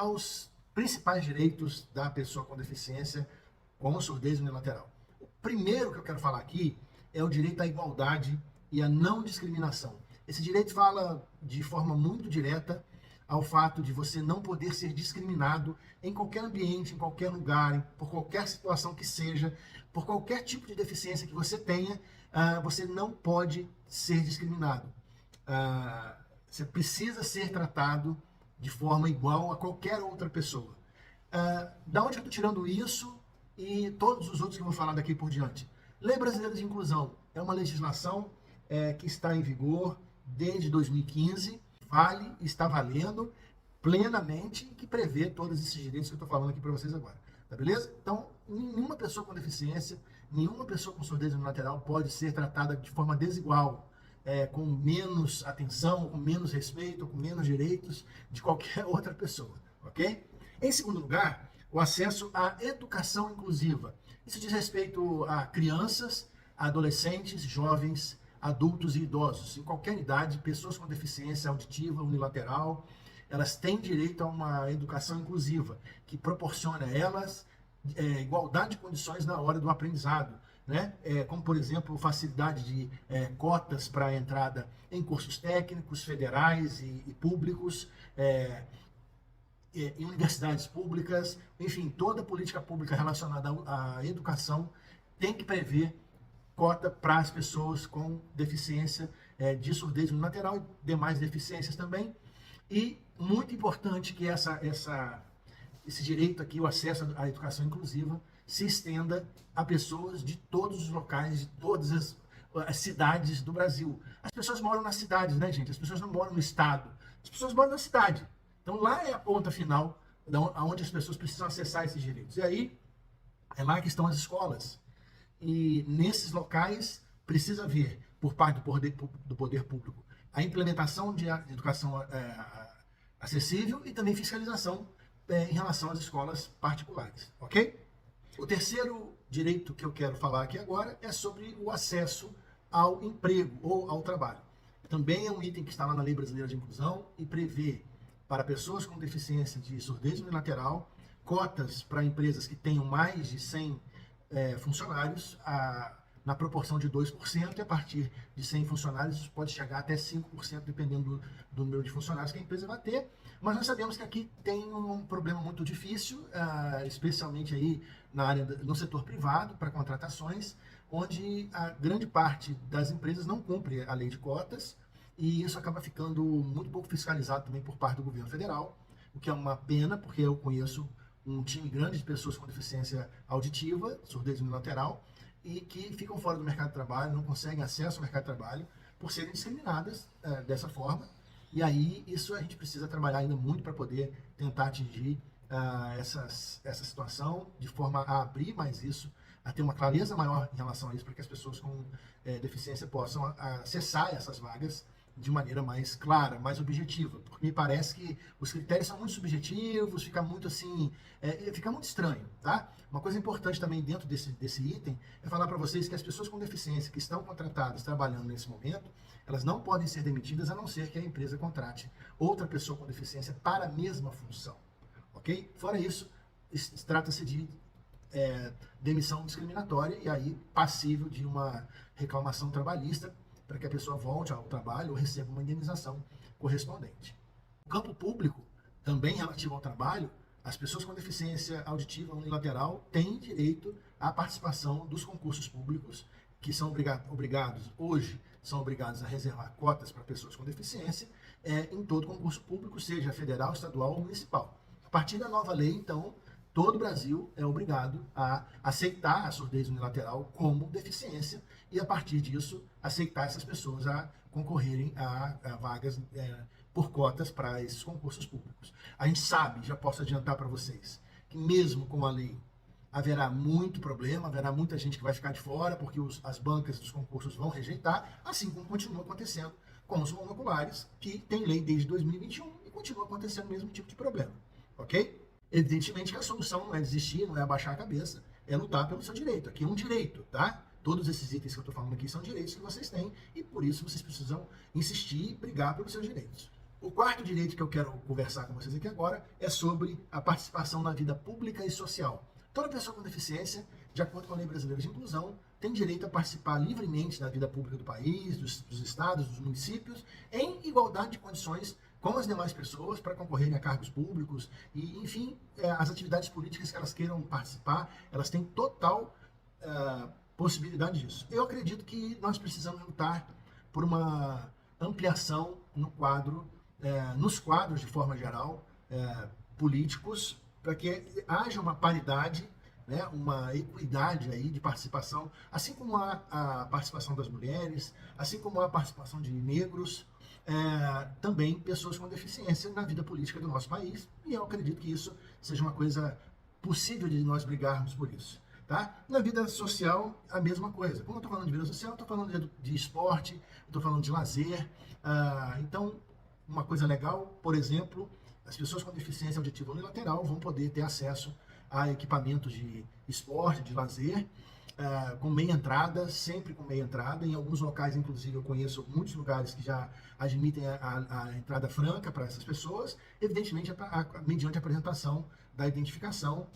aos principais direitos da pessoa com deficiência com surdez unilateral. O primeiro que eu quero falar aqui é o direito à igualdade e à não discriminação. Esse direito fala de forma muito direta ao fato de você não poder ser discriminado em qualquer ambiente, em qualquer lugar, por qualquer situação que seja, por qualquer tipo de deficiência que você tenha, você não pode ser discriminado. Você precisa ser tratado de forma igual a qualquer outra pessoa. Da onde eu estou tirando isso e todos os outros que eu vou falar daqui por diante? Lei Brasileira de Inclusão é uma legislação que está em vigor desde 2015, está valendo plenamente e que prevê todos esses direitos que eu estou falando aqui para vocês agora. Tá beleza? Então, nenhuma pessoa com deficiência, nenhuma pessoa com surdez unilateral pode ser tratada de forma desigual, com menos atenção, com menos respeito, com menos direitos de qualquer outra pessoa, ok? Em segundo lugar, o acesso à educação inclusiva. Isso diz respeito a crianças, adolescentes, jovens, adultos e idosos. Em qualquer idade, pessoas com deficiência auditiva unilateral, elas têm direito a uma educação inclusiva, que proporciona a elas igualdade de condições na hora do aprendizado, né? Como, por exemplo, facilidade de cotas para a entrada em cursos técnicos, federais e públicos, em universidades públicas, enfim, toda política pública relacionada à educação tem que prever cota para as pessoas com deficiência de surdez unilateral e demais deficiências também. E muito importante que esse direito aqui, o acesso à educação inclusiva, se estenda a pessoas de todos os locais, de todas as cidades do Brasil. As pessoas moram nas cidades, né, gente? As pessoas não moram no estado. As pessoas moram na cidade. Então, lá é a ponta final onde as pessoas precisam acessar esses direitos. E aí, é lá que estão as escolas. E nesses locais, precisa haver, por parte do poder público, a implementação de educação acessível e também fiscalização em relação às escolas particulares, ok? O terceiro direito que eu quero falar aqui agora é sobre o acesso ao emprego ou ao trabalho. Também é um item que está lá na Lei Brasileira de Inclusão e prevê para pessoas com deficiência de surdez unilateral cotas para empresas que tenham mais de 100 funcionários na proporção de 2%, e a partir de 100 funcionários isso pode chegar até 5%, dependendo do número de funcionários que a empresa vai ter. Mas nós sabemos que aqui tem um problema muito difícil, especialmente aí no setor privado, para contratações, onde a grande parte das empresas não cumpre a lei de cotas, e isso acaba ficando muito pouco fiscalizado também por parte do governo federal, o que é uma pena, porque eu conheço um time grande de pessoas com deficiência auditiva, surdez unilateral, e que ficam fora do mercado de trabalho, não conseguem acesso ao mercado de trabalho por serem discriminadas dessa forma. E aí isso a gente precisa trabalhar ainda muito para poder tentar atingir essa situação, de forma a abrir mais isso, a ter uma clareza maior em relação a isso, para que as pessoas com deficiência possam acessar essas vagas de maneira mais clara, mais objetiva, porque me parece que os critérios são muito subjetivos, fica muito assim, fica muito estranho, tá? Uma coisa importante também dentro desse item é falar para vocês que as pessoas com deficiência que estão contratadas trabalhando nesse momento, elas não podem ser demitidas a não ser que a empresa contrate outra pessoa com deficiência para a mesma função, ok? Fora isso, trata-se de demissão discriminatória e aí passível de uma reclamação trabalhista para que a pessoa volte ao trabalho ou receba uma indenização correspondente. No campo público, também relativo ao trabalho, as pessoas com deficiência auditiva unilateral têm direito à participação dos concursos públicos, que são hoje são obrigados a reservar cotas para pessoas com deficiência em todo concurso público, seja federal, estadual ou municipal. A partir da nova lei, então, todo o Brasil é obrigado a aceitar a surdez unilateral como deficiência e, a partir disso, aceitar essas pessoas a concorrerem a vagas por cotas para esses concursos públicos. A gente sabe, já posso adiantar para vocês, que mesmo com a lei haverá muito problema, haverá muita gente que vai ficar de fora, porque as bancas dos concursos vão rejeitar, assim como continua acontecendo com os monoculares, que tem lei desde 2021 e continua acontecendo o mesmo tipo de problema, ok? Evidentemente que a solução não é desistir, não é abaixar a cabeça, é lutar pelo seu direito. Aqui é um direito, tá? Todos esses itens que eu estou falando aqui são direitos que vocês têm e por isso vocês precisam insistir e brigar pelos seus direitos. O quarto direito que eu quero conversar com vocês aqui agora é sobre a participação na vida pública e social. Toda pessoa com deficiência, de acordo com a Lei Brasileira de Inclusão, tem direito a participar livremente da vida pública do país, dos estados, dos municípios, em igualdade de condições com as demais pessoas para concorrerem a cargos públicos e, enfim, as atividades políticas que elas queiram participar, elas têm total possibilidade disso. Eu acredito que nós precisamos lutar por uma ampliação no quadro, nos quadros de forma geral, políticos, para que haja uma paridade, né, uma equidade aí de participação, assim como a participação das mulheres, assim como a participação de negros, também pessoas com deficiência na vida política do nosso país, e eu acredito que isso seja uma coisa possível de nós brigarmos por isso. Tá? Na vida social, a mesma coisa. Quando eu estou falando de vida social, eu estou falando de esporte, estou falando de lazer. Então, uma coisa legal, por exemplo, as pessoas com deficiência auditiva unilateral vão poder ter acesso a equipamentos de esporte, de lazer, com meia entrada, sempre com meia entrada. Em alguns locais, inclusive, eu conheço muitos lugares que já admitem a entrada franca para essas pessoas, evidentemente, mediante a apresentação da identificação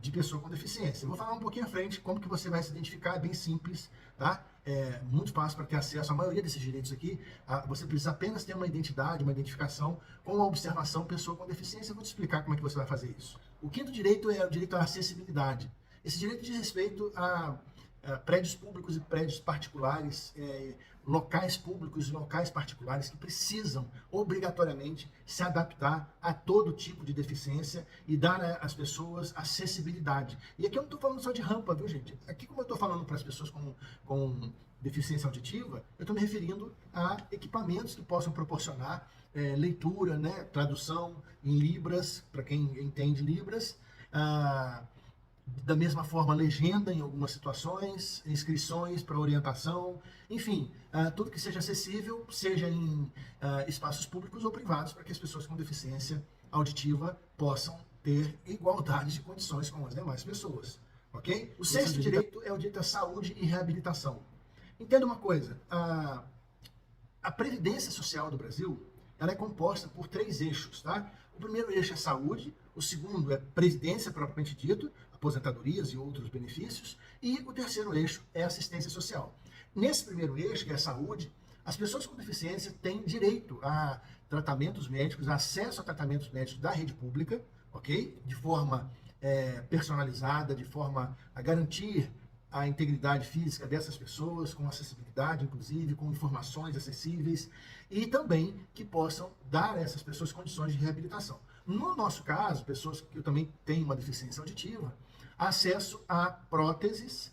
de pessoa com deficiência. Eu vou falar um pouquinho à frente como que você vai se identificar, é bem simples, tá? É muito fácil para ter acesso à maioria desses direitos aqui. Você precisa apenas ter uma identidade, uma identificação com a observação pessoa com deficiência. Eu vou te explicar como é que você vai fazer isso. O quinto direito é o direito à acessibilidade. Esse direito diz respeito a prédios públicos e prédios particulares, locais públicos e locais particulares que precisam obrigatoriamente se adaptar a todo tipo de deficiência e dar às pessoas acessibilidade. E aqui eu não estou falando só de rampa, viu, gente? Aqui, como eu estou falando para as pessoas com deficiência auditiva, eu estou me referindo a equipamentos que possam proporcionar leitura, né, tradução em Libras, para quem entende Libras, da mesma forma, legenda em algumas situações, inscrições para orientação, enfim, tudo que seja acessível, seja em espaços públicos ou privados, para que as pessoas com deficiência auditiva possam ter igualdade de condições com as demais pessoas, ok? O sexto direito é o direito à saúde e reabilitação. Entenda uma coisa, a Previdência Social do Brasil, ela é composta por 3 eixos, tá? O primeiro eixo é saúde, o segundo é previdência propriamente dito, aposentadorias e outros benefícios, e o terceiro eixo é assistência social. Nesse primeiro eixo, que é a saúde, as pessoas com deficiência têm direito a tratamentos médicos, a acesso a tratamentos médicos da rede pública, ok? De forma personalizada, de forma a garantir a integridade física dessas pessoas, com acessibilidade, inclusive, com informações acessíveis, e também que possam dar a essas pessoas condições de reabilitação. No nosso caso, pessoas que também têm uma deficiência auditiva, acesso a próteses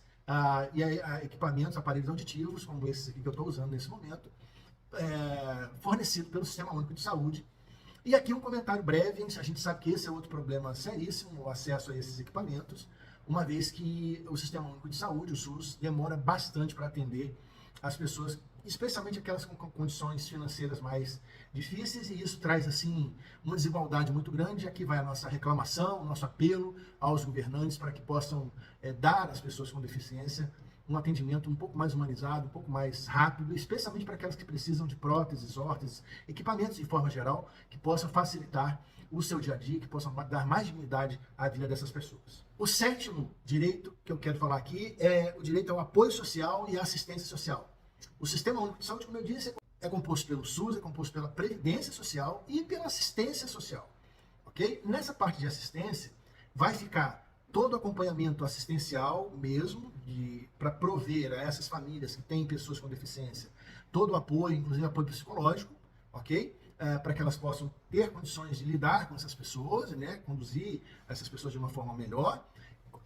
e a equipamentos, aparelhos auditivos, como esses aqui que eu estou usando nesse momento, fornecido pelo Sistema Único de Saúde. E aqui um comentário breve, a gente sabe que esse é outro problema seríssimo, o acesso a esses equipamentos, uma vez que o Sistema Único de Saúde, o SUS, demora bastante para atender as pessoas, especialmente aquelas com condições financeiras mais difíceis, e isso traz, assim, uma desigualdade muito grande. Aqui vai a nossa reclamação, o nosso apelo aos governantes para que possam dar às pessoas com deficiência um atendimento um pouco mais humanizado, um pouco mais rápido, especialmente para aquelas que precisam de próteses, órteses, equipamentos de forma geral, que possam facilitar o seu dia a dia, que possam dar mais dignidade à vida dessas pessoas. O sétimo direito que eu quero falar aqui é o direito ao apoio social e à assistência social. O Sistema Único de Saúde, como eu disse, é composto pelo SUS, é composto pela Previdência Social e pela assistência social, ok? Nessa parte de assistência, vai ficar todo o acompanhamento assistencial mesmo, para prover a essas famílias que têm pessoas com deficiência, todo o apoio, inclusive apoio psicológico, ok? Para que elas possam ter condições de lidar com essas pessoas, né? Conduzir essas pessoas de uma forma melhor,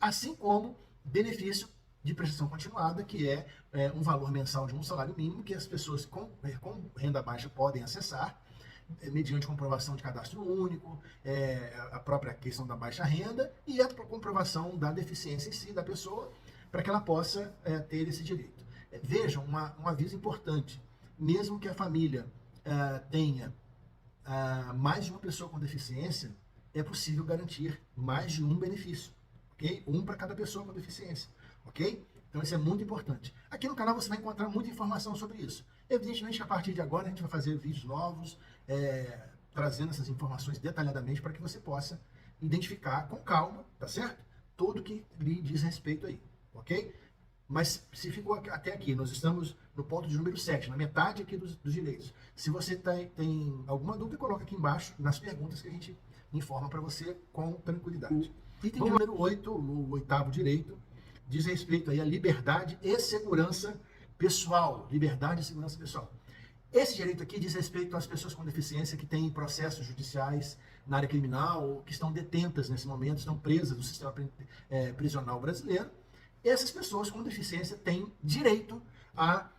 assim como benefício de prestação continuada, que é um valor mensal de um salário mínimo que as pessoas com renda baixa podem acessar, mediante comprovação de cadastro único, a própria questão da baixa renda e a comprovação da deficiência em si da pessoa, para que ela possa ter esse direito. Vejam, um aviso importante, mesmo que a família tenha mais de uma pessoa com deficiência, é possível garantir mais de um benefício, ok? Um para cada pessoa com deficiência, ok? Então isso é muito importante. Aqui no canal você vai encontrar muita informação sobre isso. Evidentemente que a partir de agora a gente vai fazer vídeos novos, trazendo essas informações detalhadamente para que você possa identificar com calma, tá certo? Tudo que lhe diz respeito aí, ok? Mas se ficou até aqui, nós estamos no ponto de número 7, na metade aqui dos direitos. Se você tem alguma dúvida, coloca aqui embaixo nas perguntas que a gente informa para você com tranquilidade. Item de número 8, o 8º direito, diz respeito aí à liberdade e segurança pessoal. Liberdade e segurança pessoal. Esse direito aqui diz respeito às pessoas com deficiência que têm processos judiciais na área criminal, ou que estão detentas nesse momento, estão presas no sistema prisional brasileiro. Essas pessoas com deficiência têm direito a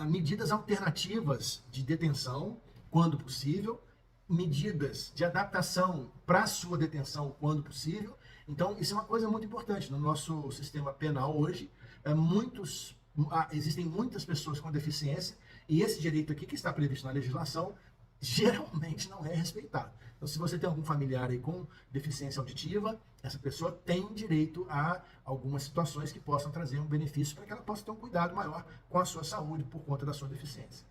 medidas alternativas de detenção, quando possível, medidas de adaptação para a sua detenção, quando possível. Então, isso é uma coisa muito importante. No nosso sistema penal hoje, existem muitas pessoas com deficiência, e esse direito aqui que está previsto na legislação, geralmente não é respeitado. Então, se você tem algum familiar aí com deficiência auditiva, essa pessoa tem direito a algumas situações que possam trazer um benefício para que ela possa ter um cuidado maior com a sua saúde por conta da sua deficiência.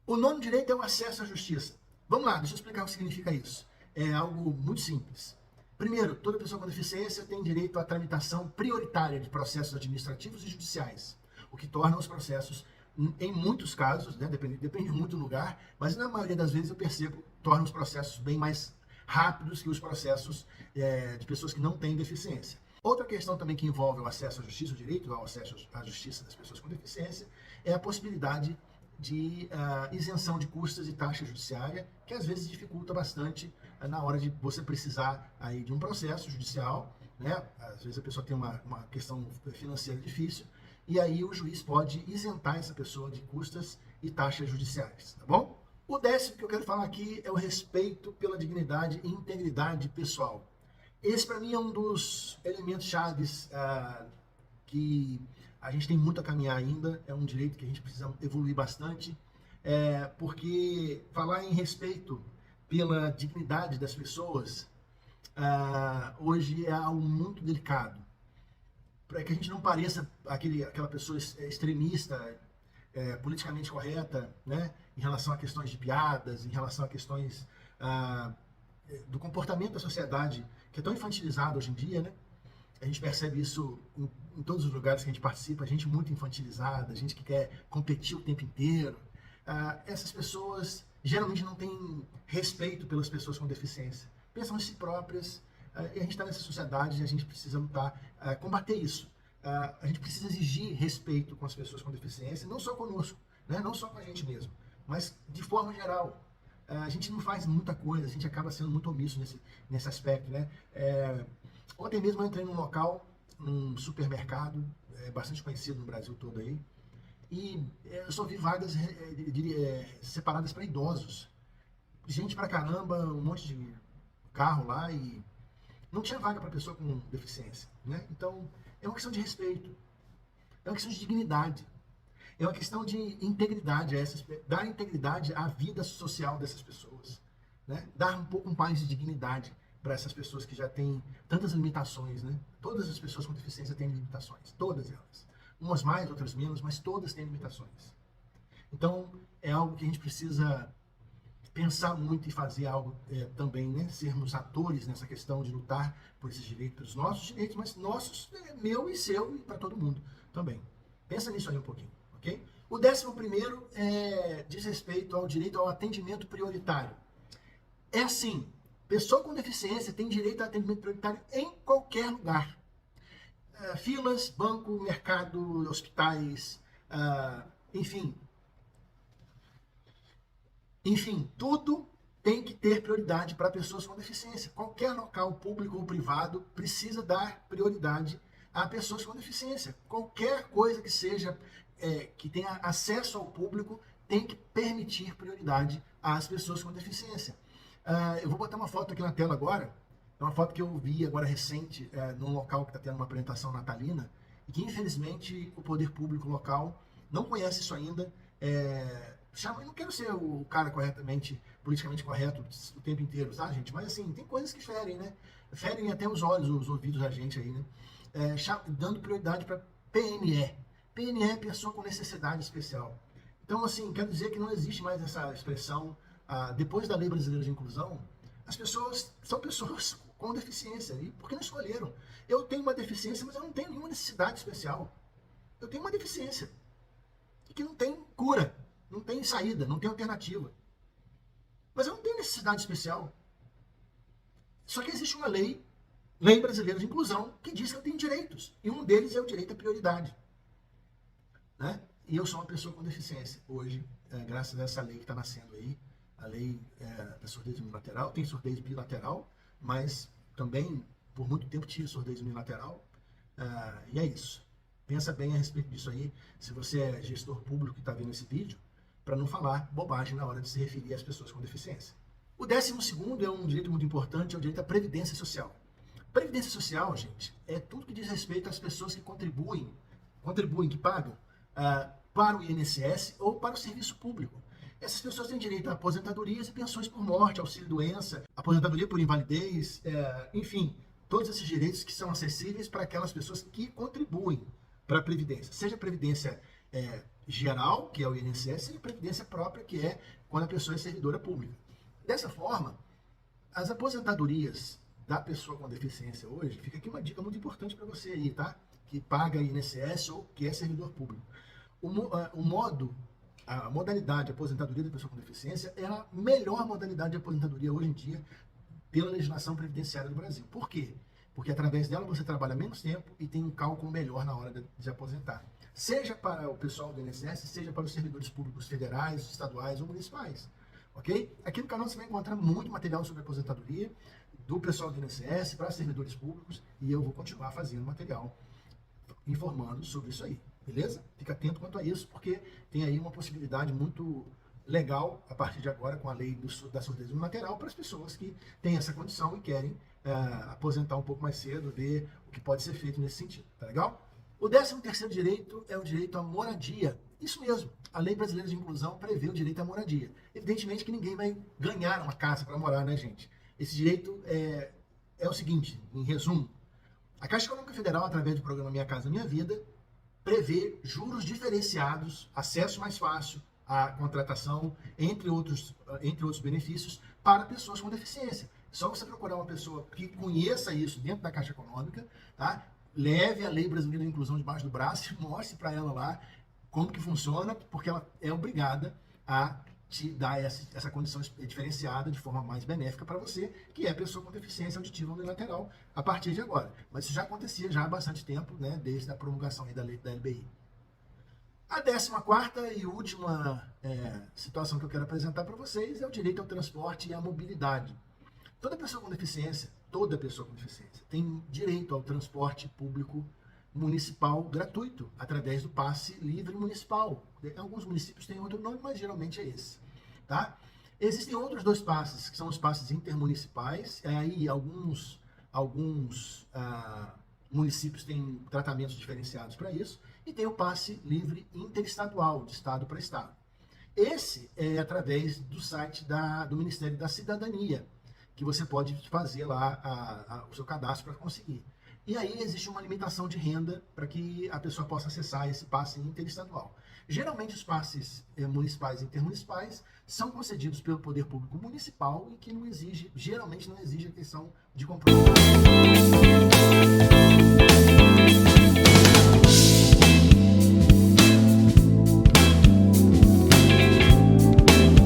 O 9º direito é o acesso à justiça. Vamos lá, deixa eu explicar o que significa isso. É algo muito simples. Primeiro, toda pessoa com deficiência tem direito à tramitação prioritária de processos administrativos e judiciais, o que torna os processos, em muitos casos, né, depende muito do lugar, mas na maioria das vezes eu percebo, torna os processos bem mais rápidos que os processos de pessoas que não têm deficiência. Outra questão também que envolve o acesso à justiça, o direito ao acesso à justiça das pessoas com deficiência, é a possibilidade de isenção de custas e taxa judiciária, que às vezes dificulta bastante na hora de você precisar aí de um processo judicial, né? Às vezes a pessoa tem uma questão financeira difícil, e aí o juiz pode isentar essa pessoa de custas e taxas judiciais, tá bom? O 10º que eu quero falar aqui é o respeito pela dignidade e integridade pessoal. Esse, para mim, é um dos elementos chaves que a gente tem muito a caminhar ainda, é um direito que a gente precisa evoluir bastante, porque falar em respeito pela dignidade das pessoas hoje é algo muito delicado. Para que a gente não pareça aquela pessoa extremista, politicamente correta, né, em relação a questões de piadas, em relação a questões do comportamento da sociedade, que é tão infantilizado hoje em dia, né? A gente percebe isso em todos os lugares que a gente participa, gente muito infantilizada, gente que quer competir o tempo inteiro. Essas pessoas geralmente não têm respeito pelas pessoas com deficiência. Pensam em si próprias, e a gente está nessa sociedade e a gente precisa lutar, combater isso. A gente precisa exigir respeito com as pessoas com deficiência, não só conosco, né? Não só com a gente mesmo, mas de forma geral. A gente não faz muita coisa, a gente acaba sendo muito omisso nesse aspecto, né? Ontem mesmo eu entrei num local, num supermercado, bastante conhecido no Brasil todo aí, e eu só vi vagas separadas para idosos. Gente pra caramba, um monte de carro lá, e não tinha vaga para pessoa com deficiência, né? Então, é uma questão de respeito, é uma questão de dignidade, é uma questão de integridade, dar integridade à vida social dessas pessoas, né? Dar um pouco mais de dignidade para essas pessoas que já têm tantas limitações, né? Todas as pessoas com deficiência têm limitações, todas elas. Umas mais, outras menos, mas todas têm limitações. Então, é algo que a gente precisa pensar muito e fazer algo também, né? Sermos atores nessa questão de lutar por esses direitos, pelos nossos direitos, mas nossos, meu e seu, e para todo mundo também. Pensa nisso aí um pouquinho, ok? O 11º diz respeito ao direito ao atendimento prioritário. É assim, pessoa com deficiência tem direito a atendimento prioritário em qualquer lugar. Filas, banco, mercado, hospitais, enfim, tudo tem que ter prioridade para pessoas com deficiência. Qualquer local público ou privado precisa dar prioridade a pessoas com deficiência. Qualquer coisa que seja, que tenha acesso ao público, tem que permitir prioridade às pessoas com deficiência. Eu vou botar uma foto aqui na tela agora. É uma foto que eu vi agora recente, num local que está tendo uma apresentação natalina, e que infelizmente o poder público local não conhece isso ainda. Eu não quero ser o cara politicamente correto o tempo inteiro, tá, gente? Mas assim, tem coisas que ferem, né? Ferem até os olhos, os ouvidos da gente aí, né? Dando prioridade para PNE. PNE é pessoa com necessidade especial. Então, assim, quero dizer que não existe mais essa expressão, depois da Lei Brasileira de Inclusão, as pessoas são pessoas com deficiência, porque não escolheram. Eu tenho uma deficiência, mas eu não tenho nenhuma necessidade especial. Eu tenho uma deficiência que não tem cura, não tem saída, não tem alternativa. Mas eu não tenho necessidade especial. Só que existe uma lei brasileira de inclusão, que diz que eu tenho direitos. E um deles é o direito à prioridade. Né? E eu sou uma pessoa com deficiência. Hoje, graças a essa lei que está nascendo aí, a lei da surdez unilateral, tem surdez bilateral, mas também, por muito tempo, tive surdez unilateral. E é isso. Pensa bem a respeito disso aí, se você é gestor público que está vendo esse vídeo, para não falar bobagem na hora de se referir às pessoas com deficiência. O 12º é um direito muito importante, é o direito à previdência social. Previdência social, gente, é tudo que diz respeito às pessoas que contribuem, que pagam para o INSS ou para o serviço público. Essas pessoas têm direito a aposentadorias e pensões por morte, auxílio-doença, aposentadoria por invalidez, enfim, todos esses direitos que são acessíveis para aquelas pessoas que contribuem para a Previdência. Seja a Previdência geral, que é o INSS, seja a Previdência própria, que é quando a pessoa é servidora pública. Dessa forma, as aposentadorias da pessoa com deficiência hoje, fica aqui uma dica muito importante para você aí, tá? Que paga INSS ou que é servidor público. A modalidade de aposentadoria da pessoa com deficiência é a melhor modalidade de aposentadoria hoje em dia pela legislação previdenciária do Brasil. Por quê? Porque através dela você trabalha menos tempo e tem um cálculo melhor na hora de aposentar. Seja para o pessoal do INSS, seja para os servidores públicos federais, estaduais ou municipais. Ok? Aqui no canal você vai encontrar muito material sobre aposentadoria do pessoal do INSS para servidores públicos e eu vou continuar fazendo material informando sobre isso aí. Beleza? Fica atento quanto a isso, porque tem aí uma possibilidade muito legal, a partir de agora, com a lei da surdez unilateral, para as pessoas que têm essa condição e querem aposentar um pouco mais cedo, ver o que pode ser feito nesse sentido. Tá legal? O 13º direito é o direito à moradia. Isso mesmo, a Lei Brasileira de Inclusão prevê o direito à moradia. Evidentemente que ninguém vai ganhar uma casa para morar, né, gente? Esse direito é o seguinte, em resumo, a Caixa Econômica Federal, através do programa Minha Casa Minha Vida, prevê juros diferenciados, acesso mais fácil à contratação, entre outros benefícios, para pessoas com deficiência. Só você procurar uma pessoa que conheça isso dentro da Caixa Econômica, tá? Leve a Lei Brasileira de Inclusão debaixo do braço e mostre para ela lá como que funciona, porque ela é obrigada a te dar essa condição diferenciada de forma mais benéfica para você, que é a pessoa com deficiência auditiva unilateral, a partir de agora. Mas isso já acontecia já há bastante tempo, né, desde a promulgação aí da lei da LBI. A 14ª e última situação que eu quero apresentar para vocês é o direito ao transporte e à mobilidade. Toda pessoa com deficiência tem direito ao transporte público municipal gratuito, através do passe livre municipal. Alguns municípios têm outro nome, mas geralmente é esse. Tá? Existem outros 2 passes, que são os passes intermunicipais, aí alguns municípios têm tratamentos diferenciados para isso, e tem o passe livre interestadual, de estado para estado. Esse é através do site do Ministério da Cidadania, que você pode fazer lá o seu cadastro para conseguir. E aí existe uma limitação de renda para que a pessoa possa acessar esse passe interestadual. Geralmente os passes municipais e intermunicipais são concedidos pelo poder público municipal e que geralmente não exige a questão de compromisso.